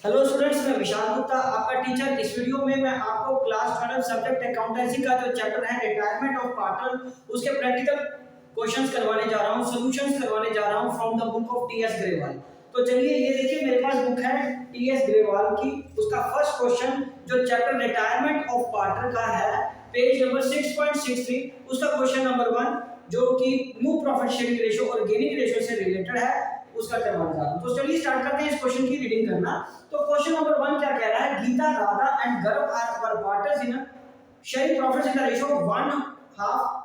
Hello students, मैं विशाल गुप्ता आपका teacher. इस वीडियो में मैं आपको क्लास 12 सब्जेक्ट अकाउंटेंसी का जो चैप्टर है रिटायरमेंट ऑफ पार्टनर उसके प्रैक्टिकल क्वेश्चंस करवाने जा रहा हूं, सॉल्यूशंस करवाने जा रहा हूं from the book of T S Grewal. तो चलिए ये देखिए, मेरे पास बुक है टीएस ग्रेवाल की। उसका फर्स्ट क्वेश्चन जो चैप्टर रिटायरमेंट ऑफ पार्टनर का है, पेज नंबर 6.63, उसका क्वेश्चन नंबर 1 जो कि न्यू प्रॉफिट शेयरिंग रेशियो और गेनिंग रेशियो से रिलेटेड है, उसका करवाने जा रहा हूं। तो चलिए स्टार्ट करते हैं इस क्वेश्चन की रीडिंग करना। तो क्वेश्चन नंबर 1 क्या कह रहा है? Geeta, Radha and Garv are partners in sharing profits in the ratio 1/2,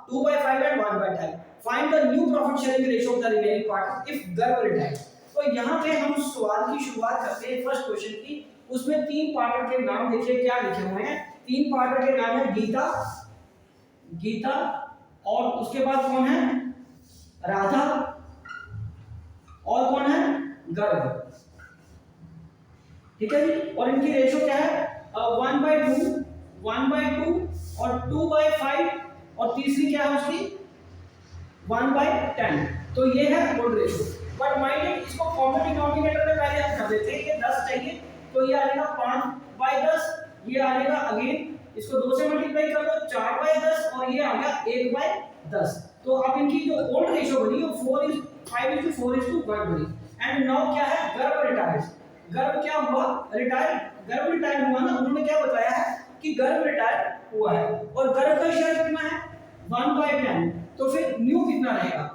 2/5 and 1/10। Find the new profit sharing ratio of the remaining partner if Garv retires. तो यहाँ पे हम सवाल की शुरुआत करते हैं फर्स्ट क्वेश्चन की। उसमें तीन पार्टनर के नाम देखिए क्या लिखे हुए हैं। तीन पार्टनर के नाम है गीता और उसके बाद कौन है? राधा और कौन है? गर्व। ठीक है जी। और इनकी रेशो क्या है? 1/2, 1/2 और 2/5 और तीसरी क्या है उसकी? 1/10। तो ये है ओल्ड रेशो। बट माइंड इसको कॉमन डिनोमिनेटर में पहले हम कर देते हैं। ये 10 चाहिए तो ये आ जाएगा 5/10। ये आ जाएगा अगेन, इसको 2 से मल्टीप्लाई कर दो 4/10 और ये आ गया 1/10। तो अब इनकी जो ओल्ड रेशो बनी वो 5:4:1 बनी। एंड नाउ क्या है? गर्व रिटायर्स। गर्व क्या हुआ? रिटायर। गर्व रिटायर हुआ ना। उन्होंने क्या बताया है कि गर्व रिटायर हुआ है और गर्व का शेयर कितना है? 1/10। तो फिर न्यू कितना रहेगा?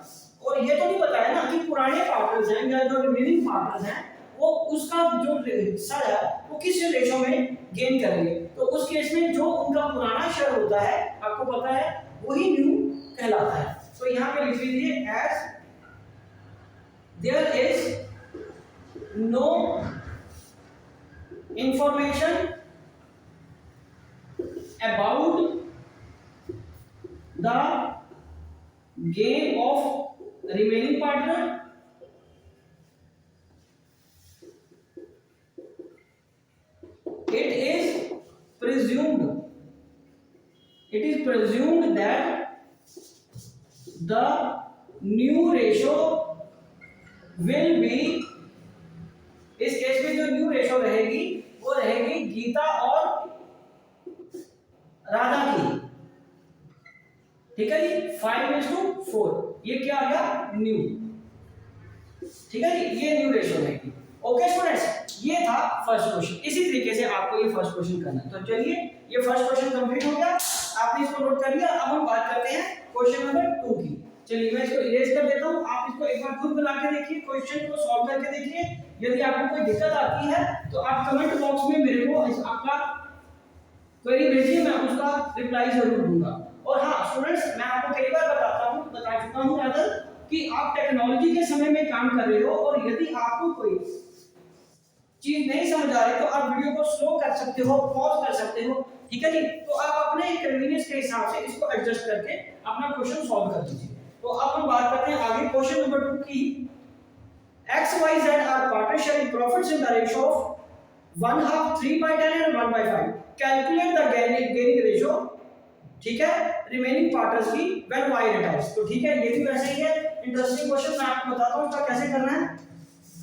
और ये तो नहीं बताया ना कि पुराने पार्टनर्स हैं या जो रिमेनिंग पार्टनर्स हैं वो उसका जो हिस्सा है वो किस रेशो में गेन करेंगे। तो उस केस में जो उनका पुराना शेयर होता है, आपको पता है, वही न्यू कहलाता है। तो यहां पे लिख लीजिए as there is no information about the gain of remaining partner it is presumed that the new ratio will be, इस केस में जो न्यू रेशो रहेगी वो रहेगी गीता और राधा की। ठीक है जी, 5:4। ये क्या आ गया? न्यू। ठीक है जी, ये न्यू रेशो रहेगी। ओके स्टूडेंट्स, ये था फर्स्ट क्वेश्चन। इसी तरीके से आपको ये फर्स्ट क्वेश्चन करना है। तो चलिए, ये फर्स्ट क्वेश्चन कंप्लीट हो गया, आपने इसको नोट कर लिया। अब हम बात करते हैं क्वेश्चन नंबर 2 की। चलिए मैं इसको इरेज कर देता हूं, आप इसको एक बार खुद बना के देखिए, क्वेश्चन को सॉल्व करके देखिए। यदि आपको कोई दिक्कत आती है तो आप कमेंट बॉक्स में मेरे को आपका क्वेरी भेजिए, मैं उसका रिप्लाई जरूर दूंगा। और हां स्टूडेंट्स, मैं आपको कई बार बता चुका हूं रादर कि आप टेक्नोलॉजी के समय में काम कर रहे हो और यदि आपको कोई चीज नहीं समझ आ रही तो आप वीडियो को स्लो कर सकते हो, पॉज कर सकते हो। ठीक है जी। तो आप अपने कन्वीनियंस के हिसाब से इसको एडजस्ट करके अपना क्वेश्चन सॉल्व कर दीजिए। तो अब हम बात करते हैं आगे क्वेश्चन नंबर 2 की। XYZ are partners sharing profits in the ratio of 1/2, 3/10 and 1/5. Calculate the gaining ratio, ठीक है, रिमेनिंग पार्टनर्स की when Y retires। तो ठीक है, ये भी वैसे ही है। इंटरेस्टिंग क्वेश्चन मैं आपको बताता हूं इसका कैसे करना है।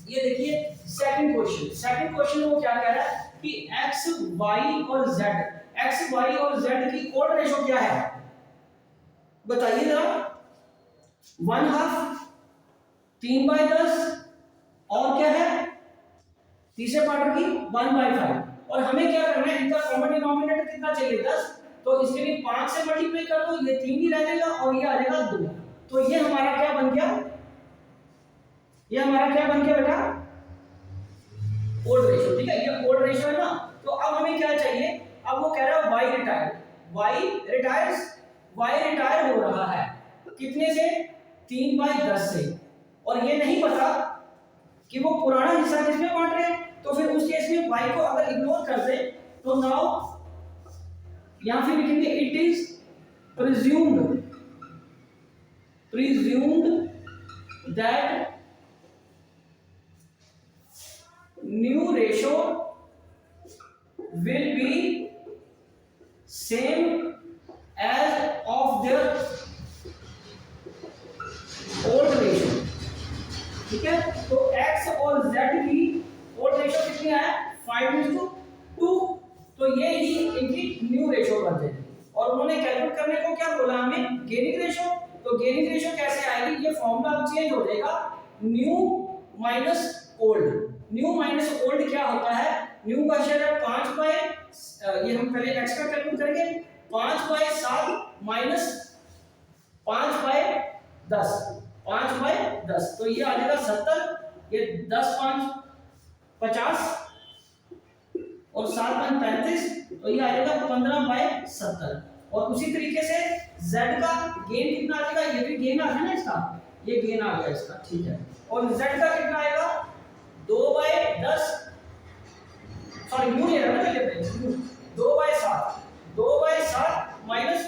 ये देखिए सेकंड क्वेश्चन वो क्या कह रहा है कि X, Y और Z की ओल्ड रेशो क्या है? बताइए जरा। 1/2, 3/10 और क्या है तीसरे पार्टनर की 1/5। और हमें क्या करना है, इनका कॉमन डिनोमिनेटर कितना चाहिए? 10। तो इसके लिए 5 से मल्टीप्लाई कर दो, ये 3 ही रह जाएगा और ये आ जाएगा 2। तो ये हमारा क्या बन गया? ये हमारा क्या बन गया बेटा? Old ratio. ठीक है, ये ओल्ड रेशियो है ना। तो अब हमें क्या चाहिए? अब वो कह रहा है वाई रिटायर हो रहा है कितने से? 3/10 से। और ये नहीं पता कि वो पुराना हिस्सा किसमें बांट रहे हैं। तो फिर उस केस में y को अगर इग्नोर कर दे तो नाउ यहां फिर लिखेंगे it is presumed that new ratio will be same as of their old ratio। ठीक है, तो x और z की ओल्ड रेशियो कितनी आया 5:2, तो ये ही इनकी न्यू रेशियो बन जाएगी। और उन्होंने कैलकुलेट करने को क्या बोला हमें, गेनिंग रेशियो। तो गेनिंग रेशियो कैसे आएगी, ये फॉर्मूला अब चेंज हो जाएगा, new minus old. New minus old क्या होता है, न्यू का शेयर है 5 बाय, ये हम पहले x का कैलकुलेट करेंगे, 5/7 माइनस 5/10, 5/10, तो ये आ जाएगा 70, ये 10×5 50 और 7×5 35, तो ये आ जाएगा 15/70। और उसी तरीके से z का गेन कितना आ जाएगा, ये भी गेन आ गया ना इसका, ये गेन आ गया इसका, ठीक है। और z का कितना आएगा 2/10, सॉरी न्यू ले रहा है ना, 2/7, 2/7 माइनस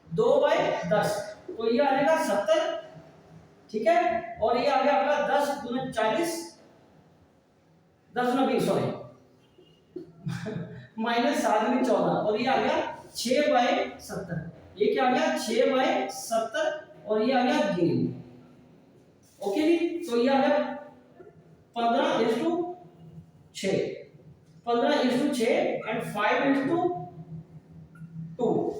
2/10, तो ये आ जाएगा 70, ठीक है। और ये आ गया आपका 10 × 40, 10 × 20 सॉरी माइनस 7 × 14, और ये आ गया 6/70, ये क्या आ गया 6/70, और ये आ गया गेन, ओके जी। तो ये आ गया 15:6, 15:6 एंड 5:2।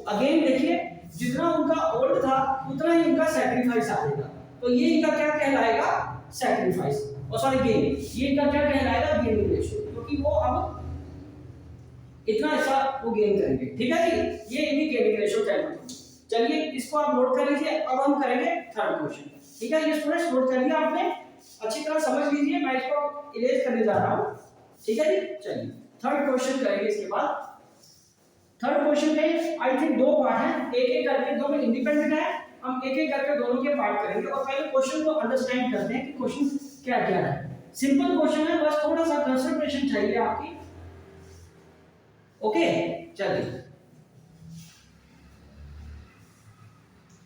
अगेन देखिए, जितना उनका ओल्ड था उतना ही इनका सैक्रिफाइस आएगा, तो ये इनका क्या कहलाएगा, सैक्रिफाइस, और सॉरी गेन, ये इनका क्या कहलाएगा, गेनिंग रेशियो, क्योंकि वो अब इतना ऐसा वो गेन करेंगे, ठीक है जी। ये इनकी गेनिंग रेशियो कहलाती है। चलिए इसको आप नोट कर लीजिए। अब हम करेंगे थर्ड क्वेश्चन, ठीक है। ये स्टूडेंट्स नोट कर लिया आपने, अच्छी तरह समझ लीजिए, मैं इसको इरेज करने जा रहा हूं, ठीक है जी। चलिए थर्ड क्वेश्चन करेंगे इसके बाद। थर्ड क्वेश्चन में आई थिंक दो पार्ट हैं, एक एक करके, दोनों इंडिपेंडेंट है, हम एक एक करके दोनों के पार्ट करेंगे। और पहले क्वेश्चन को अंडरस्टैंड करते हैं कि क्वेश्चन क्या क्या है। सिंपल क्वेश्चन है, बस थोड़ा सा कंसंट्रेशन चाहिए आपकी, ओके। चलिए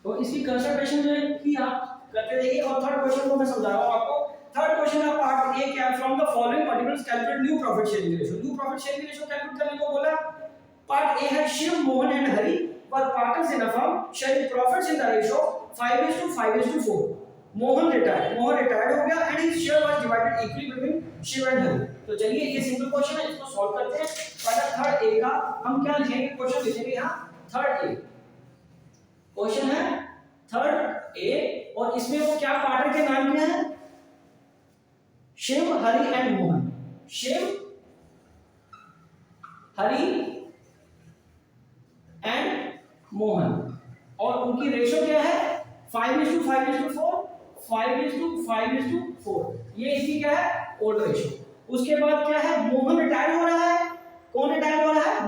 तो इसकी कंसंट्रेशन जो है कि आप करते रहिए। और थर्ड क्वेश्चन को मैं समझा रहा हूं आपको। थर्ड क्वेश्चन का पार्ट ए क्या है, from the following particulars calculate new profit sharing ratio. New profit sharing ratio calculate करने को बोला। पार्ट ए है Shiv, Mohan and Hari were partners in a firm sharing profits in the ratio 5:4। Mohan retired हो गया and his share was divided equally between Shiv and Hari. तो चलिए ये simple question है, इसको सॉल्व करते हैं। पहला थर्ड ए का हम क्या लिखेंगे, क्वेश्चन लिखेंगे यहां थर्ड ए। क्वेश्चन है थर्ड ए, और इसमें वो क्या पार्टनर के नाम क्या है, शिव, हरि एंड मोहन। शिव, हरि एंड मोहन, और उनकी रेशियो क्या है 5:4, 5:4। ये इसकी क्या है ओल्ड रेशियो। उसके बाद क्या है, मोहन रिटायर हो रहा है। कौन रिटायर हो रहा है,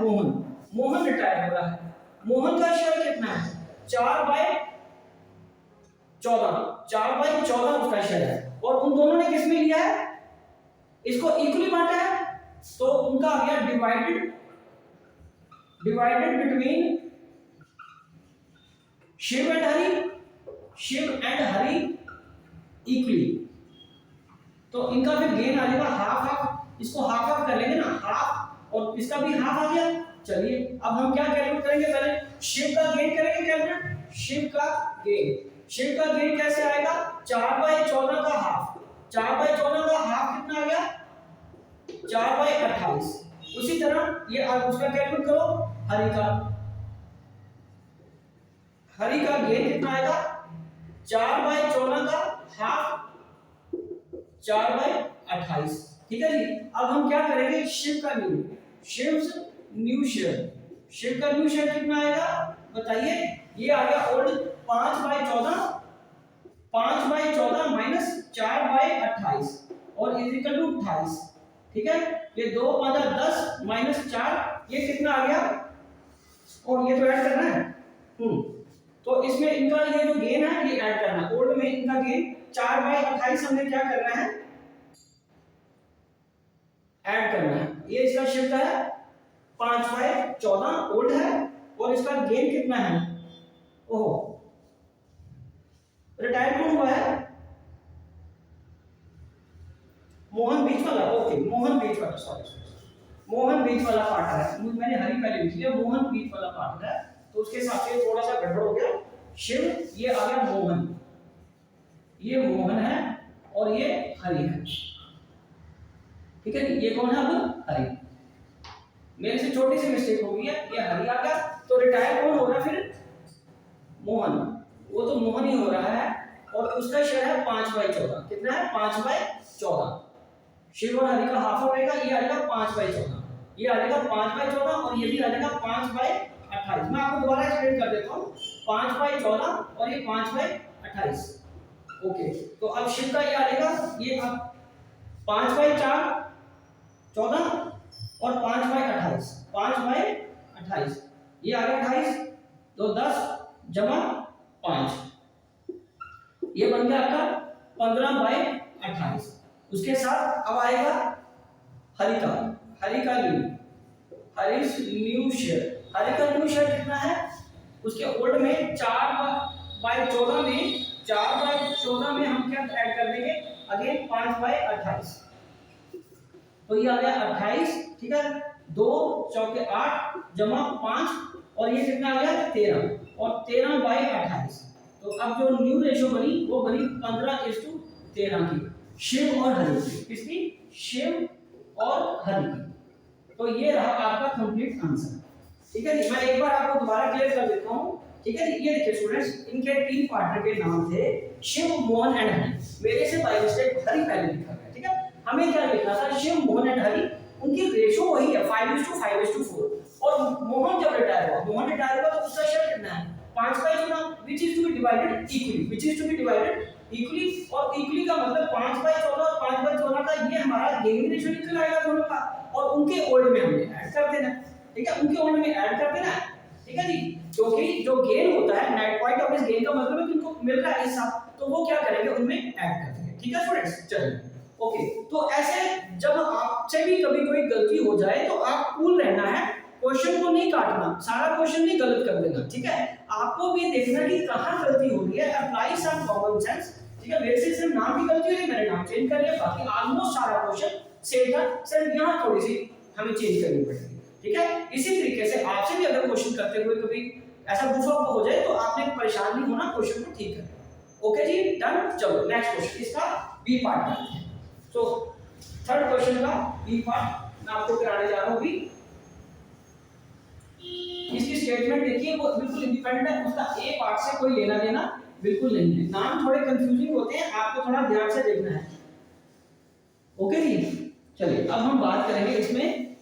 मोहन रिटायर हो रहा है। मोहन का शेयर कितना है 4/14 उसका शेयर है, और उन दोनों ने किस में लिया है, इसको इक्वली बांटा है, तो उनका आ गया divided between Shiv and Hari equally. तो इनका फिर गेन आ जाएगा हाफ, इसको हाफ कर लेंगे ना, हाफ, और इसका भी हाफ आ गया। चलिए अब हम क्या कैलकुलेट करेंगे, पहले शिव का गेन करेंगे कैलकुलेट। शिव का गेन कैसे आएगा, 4/14 का हाफ। 4/14 का हाफ कितना आ गया 4/28। उसी तरह ये उसका कैलकुलेट करो, हरि का गेन कितना आएगा 4/14 का हाफ 4/28, ठीक है जी। अब हम क्या करेंगे, शिव का न्यू शेयर कितना आएगा बताइए। ये आ गया ओल्ड 5/14 माइनस 4/28 और इज इक्वल टू 28, ठीक है। ये 2 5 10 माइनस 4, ये कितना आ गया, और ये तो ऐड करना है। तो इसमें इनका ये जो गेन है ये ऐड करना है। ओल्ड में इनका गेन 4/28 हमने क्या करना है, ऐड करना है। ये इसका शिफ्ट है 5/14 ओल्ड है, और इसका गेन कितना है, ओहो रिटायर कौन हुआ है, मोहन बीच वाला, ओके मोहन बीच वाला, सॉरी मोहन बीच वाला पार्ट है। मैंने हरी पहले लिख लिया, मोहन बीच वाला पार्ट है, तो उसके हिसाब से थोड़ा सा गड़बड़ हो गया। शिव ये आ गया मोहन, ये मोहन है और ये हरि है, ठीक है, ये कौन है अब? हरि। मेरे से छोटी सी मिस्टेक हो गई है, ये हरि आ गया, तो रिटायर कौन हो रहा है फिर? मोहन। वो तो मोहन ही हो रहा है, और उसका शेयर है 5/14। कितना है? 5/14। शिव और हरि का हाफ हो जाएगा, ये आ जाएगा 5/14, ये आ जाएगा 5/14, और ये भी आ जाएगा 5/28। मैं आपको दोबारा एक्सप्लेन कर देता हूँ। 5/14 और ये 5/28। ओके, तो अब शिव का ये आ जाएगा, ये अब 5/4 14 और 5/28, 5/28, ये आ गया 28, तो 10 जमा 5, ये बन गया आपका 15/28। उसके साथ अब आएगा हरि का new, Harish new share. Hari का न्यू शेयर कितना है? उसके ओल्ड में 4/14 में, 4/14 में हम क्या ऐड कर देंगे? अगेन 5/28, तो ये आ गया 28। ठीक है, 2 चौके 8 जमा 5, और ये कितना आ गया? 13, और 13/28। तो अब जो न्यू रेशो बनी वो बनी 15:13 की, शिव और हरि की। किसकी? शिव और हरि की। तो ये रहा आपका कंप्लीट आंसर। ठीक है जी, मैं एक बार आपको दोबारा क्लियर कर देता हूँ। ठीक है जी, ये देखिए स्टूडेंट्स, इनके 3 पार्टनर के नाम थे शिव, मोहन एंड हरि। मेरे से बाय मिस्टेक हरि पहले लिखा गया। ठीक है, हमें क्या लिखना था? शिव, मोहन एंड हरि, उनकी रेशो वही है 5:5:4। और मोहन जब रिटायर हुआ तो उसका शेयर कितना है? 5/14, which is to be divided equally, और इक्वली का मतलब 5/14 और 5/14 का ये हमारा गेनिंग रेशियो निकल आएगा दोनों का, और उनके ओल्ड में हमने ऐड कर देना। ठीक है, उनके ओल्ड में ऐड कर देना। ठीक है जी, क्योंकि जो गेन होता है, नेट पॉइंट ऑफ इस गेन का मतलब है कि उनको मिल रहा है हिस्सा, तो वो क्या करेंगे? उनमें ऐड कर देंगे। ठीक है स्टूडेंट्स, चलिए ओके। तो ऐसे जब आपसे भी कभी कोई गलती हो जाए तो आप कूल रहना है, क्वेश्चन को नहीं काटना, सारा क्वेश्चन नहीं गलत कर देना। ठीक है, आपको भी देखना कि कहां गलती हो रही है, अप्लाई सम कॉमन सेंस। ठीक है, मेरे से सिर्फ नाम की गलती हुई, मैंने नाम चेंज कर लिया, बाकी ऑलमोस्ट सारा क्वेश्चन सेम था, सिर्फ यहां थोड़ी सी हमें चेंज करनी पड़ेगी। ठीक है, इसी तरीके से आपसे भी अगर क्वेश्चन करते हुए कभी ऐसा बुफा हो जाए तो आपने परेशान नहीं होना, क्वेश्चन को ठीक करना। ओके जी, डन। चलो नेक्स्ट क्वेश्चन, इसका बी पार्ट करते हैं। तो थर्ड क्वेश्चन का बी पार्ट मैं आपको कराने जा रहा हूं अभी। इसकी स्टेटमेंट देखिए, वो बिल्कुल इंडिपेंडेंट है, उसका ए पार्ट से कोई लेना देना बिल्कुल नहीं है। नाम थोड़े कंफ्यूजिंग होते हैं, आपको थोड़ा ध्यान से देखना है। ओके जी, चलिए अब हम बात करेंगे इसमें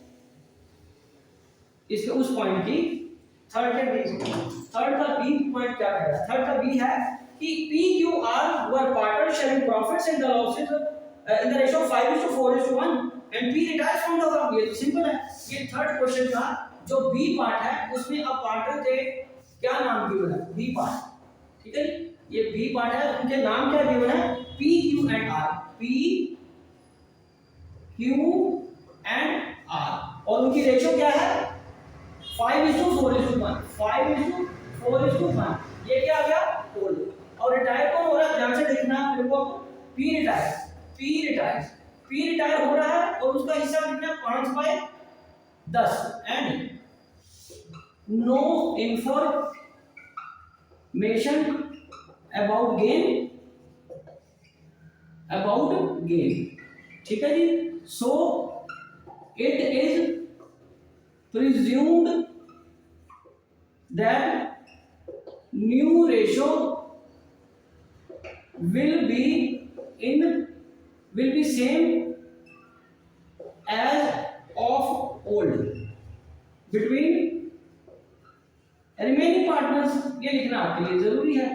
इसके उस पॉइंट की, थर्ड का बी पॉइंट क्या कह रहा है? थर्ड का बी है कि P Q R were partner sharing profits and the losses in the ratio 5:4:1 and P retires from the firm. ये तो सिंपल है। ये थर्ड क्वेश्चन का जो बी पार्ट है उसमें अब पार्टनर के क्या नाम गिवन है? B part. ठीक है, ये बी पार्ट है, उनके नाम क्या गिवन है? P Q and R, P Q and R, और उनकी रेशियो क्या है? 5:4:1, 5:4:1। ये क्या आ गया? ओल्ड। और रिटायर कौन हो रहा है? ध्यान से देखना मेरे को। पी रिटायर हो रहा है, और उसका हिस्सा कितना? 5/10। And no information about gain. ठीक है जी, so it is presumed that new ratio will be same as of old between remaining partners। ये लिखना आपके लिए जरूरी है,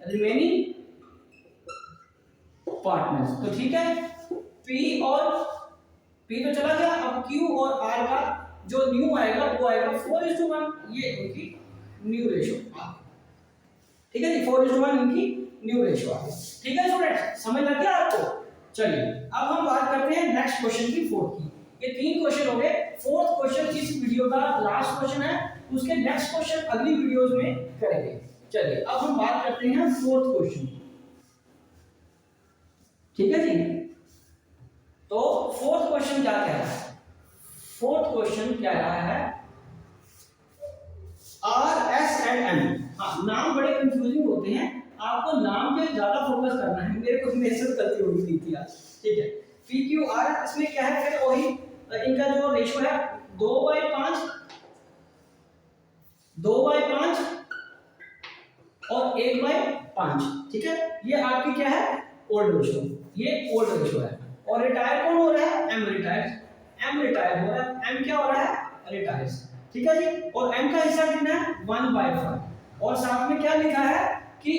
remaining partners। तो ठीक है, P और P तो चला गया, अब Q और R का जो न्यू आएगा वो आएगा 4:1। ये उनकी न्यू रेशियो आ गई। ठीक है जी, 4:1 इनकी न्यू रेशियो आ गई। ठीक है स्टूडेंट्स, समझ लग गया आपको? चलिए अब हम बात करते हैं नेक्स्ट क्वेश्चन की, फोर्थ की। ये 3 क्वेश्चन हो गए, फोर्थ क्वेश्चन इस वीडियो का लास्ट क्वेश्चन है, उसके नेक्स्ट क्वेश्चन अगली वीडियोस में करेंगे। चलिए अब हम बात करते हैं फोर्थ क्वेश्चन। ठीक है जी, तो फोर्थ क्वेश्चन क्या कह रहा है? फोर्थ क्वेश्चन क्या रहा है? R, S and M. हाँ, नाम बड़े कंफ्यूजिंग होते हैं, आपको नाम पे ज्यादा फोकस करना है। मेरे को मेरे से गलती हो गई थी आज। ठीक है, पी क्यू आर, इसमें क्या है फिर वही इनका जो रेशो है 2/5 और 1/5, ठीक है। ये आपकी क्या है ओल्ड रेशो, ये ओल्ड रेशो है। और रिटायर कौन हो रहा है, एम रिटायर हो रहा है, एम क्या हो रहा है रिटायर्स, ठीक है जी। और एम का हिस्सा कितना है 1/5 और साथ में क्या लिखा है कि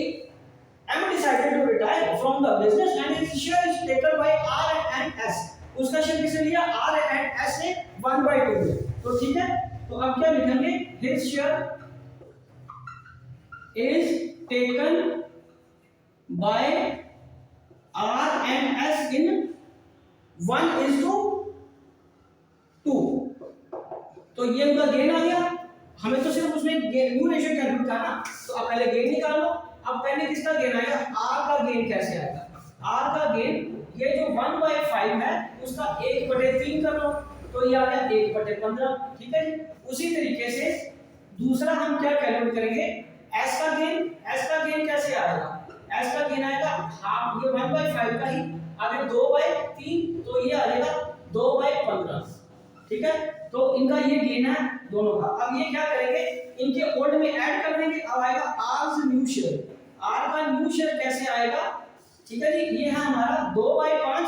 M decided to retire from the business and his share is taken by R and S. उसका शेयर किसने लिया, R and S ने 1/2 में। तो ठीक है, तो अब क्या लिखेंगे, his share is taken by R and S in 1:2। तो ये उनका गेन आ गया। हमें तो सिर्फ उसमें न्यू रेशियो कैलकुलेट करना, तो अब पहले गेन निकालो। अब पहले किसका गेन आएगा, आर का गेन कैसे आएगा, आर का गेन ये जो 1/5 है उसका 1/3 कर लो, तो ये आ गया 1/15, ठीक है। उसी तरीके से दूसरा हम क्या कैलकुलेट करेंगे, एस का गेन कैसे आएगा, एस का गेन आएगा हाफ, ये 1/5 का ही आगे 2/3, तो ये आ जाएगा 2/15, ठीक है। तो इनका ये गेन है दोनों का। अब ये क्या करेंगे, इनके ओल्ड में ऐड कर देंगे, अब आएगा आर से न्यू शेयर। आर का न्यू शेयर कैसे आएगा, ठीक है जी, ये है हमारा 2/5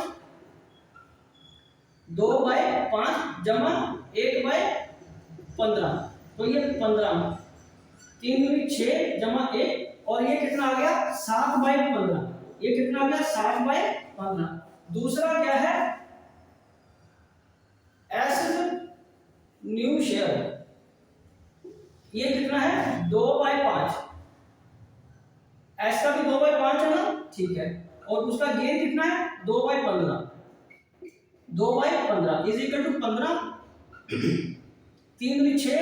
जमा 1/15, तो ये 15, 3 दूनी 6 जमा 1 और ये कितना आ गया 7/15, ये कितना आ गया 7/15। दूसरा क्या है एस न्यू शेयर, ये कितना है 2/5, एस का भी 2/5 है ना, ठीक है। और उसका गेन कितना है 2/15 इज इक्वल टू 15, 3 दूनी 6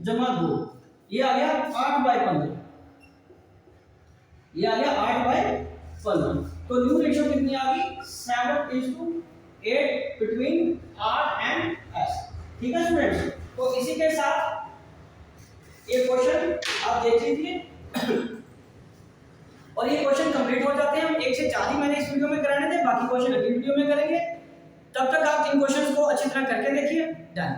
जमा 2, ये आ गया 8/15, ये आ गया 8/15। तो न्यू रेशियो कितनी आ गई 7:8 बिटवीन आर एंड एस, ठीक है स्टूडेंट्स। तो इसी के साथ ये क्वेश्चन आप देख लीजिए और ये क्वेश्चन कंप्लीट हो जाते हैं। हम 1 से 4 ही मैंने इस वीडियो में कराने थे, बाकी क्वेश्चन अगली वीडियो में करेंगे। तब तक आप इन क्वेश्चंस को अच्छी तरह करके देखिए। डन।